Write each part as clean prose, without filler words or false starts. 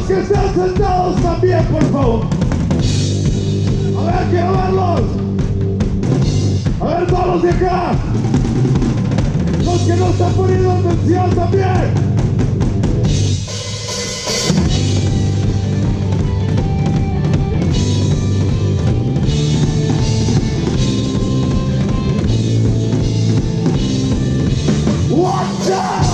que están sentados también, por favor. A ver, quiero verlos. A ver, todos los de acá. Los que no están poniendo atención también. Watch out!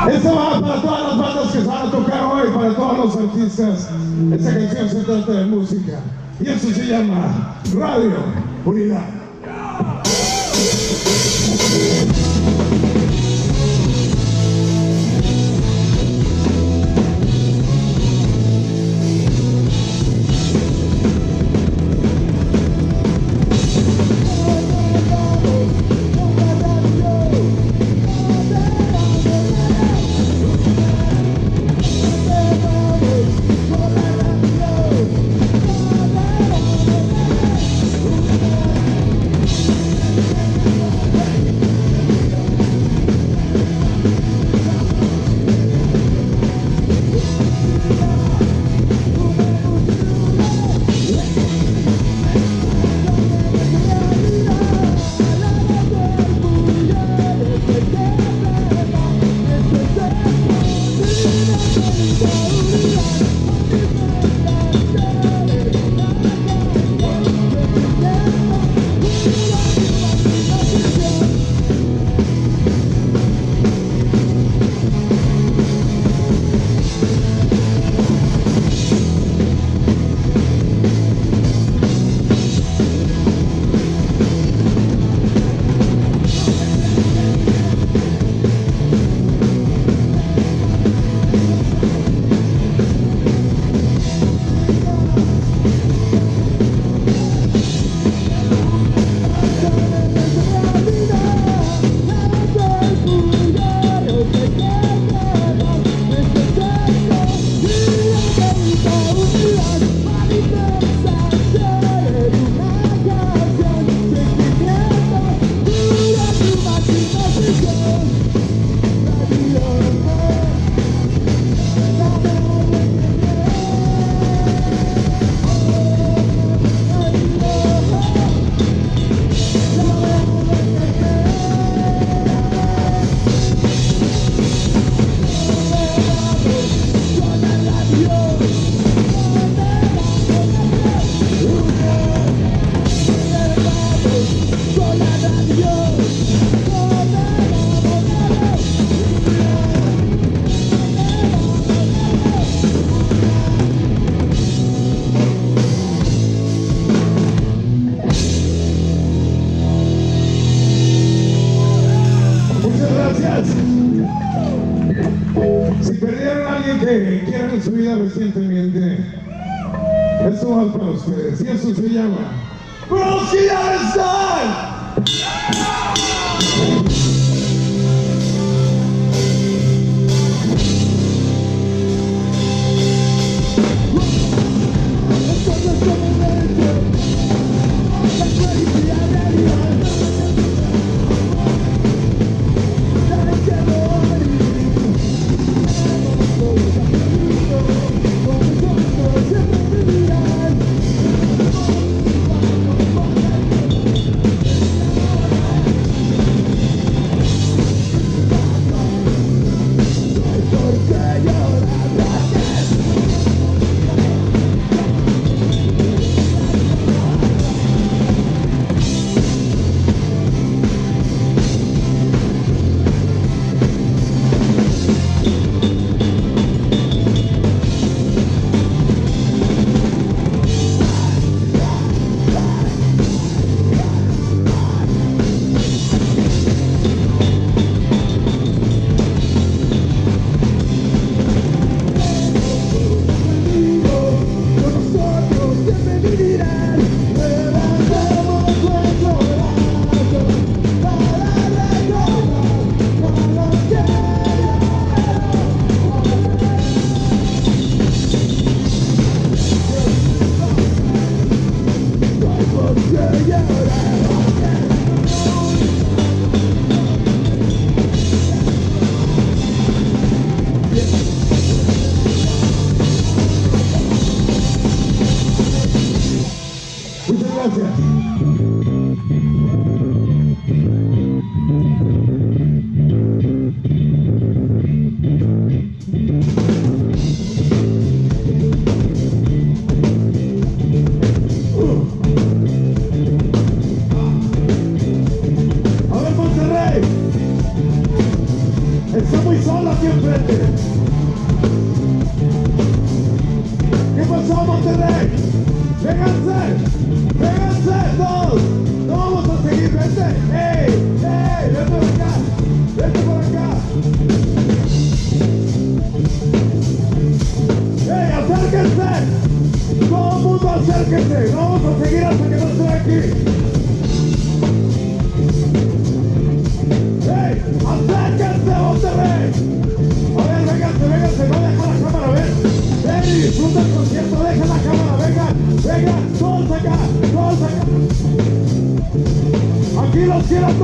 Esta va para todas las bandas que se van a tocar hoy, para todos los artistas. Esta canción se trata de música y eso se llama Radio Unidad. alguien que quiera en su vida recientemente, esto va para ustedes, y eso se llama Velocidad Style. Muchas gracias. A ver, Monterrey. Está muy solo aquí enfrente. ¿Qué pasó, Monterrey? Vénganse todos. No vamos a seguir, vente. Vente por acá. Vente por acá. Acérquense. Todo el mundo acérquense. No vamos a seguir hasta que no esté aquí. Acérquense, Monterrey. A ver, vénganse, no deja la cámara, ven. Ven y disfruta el concierto, deja la cámara, vengan, todos acá. Aquí los quiero.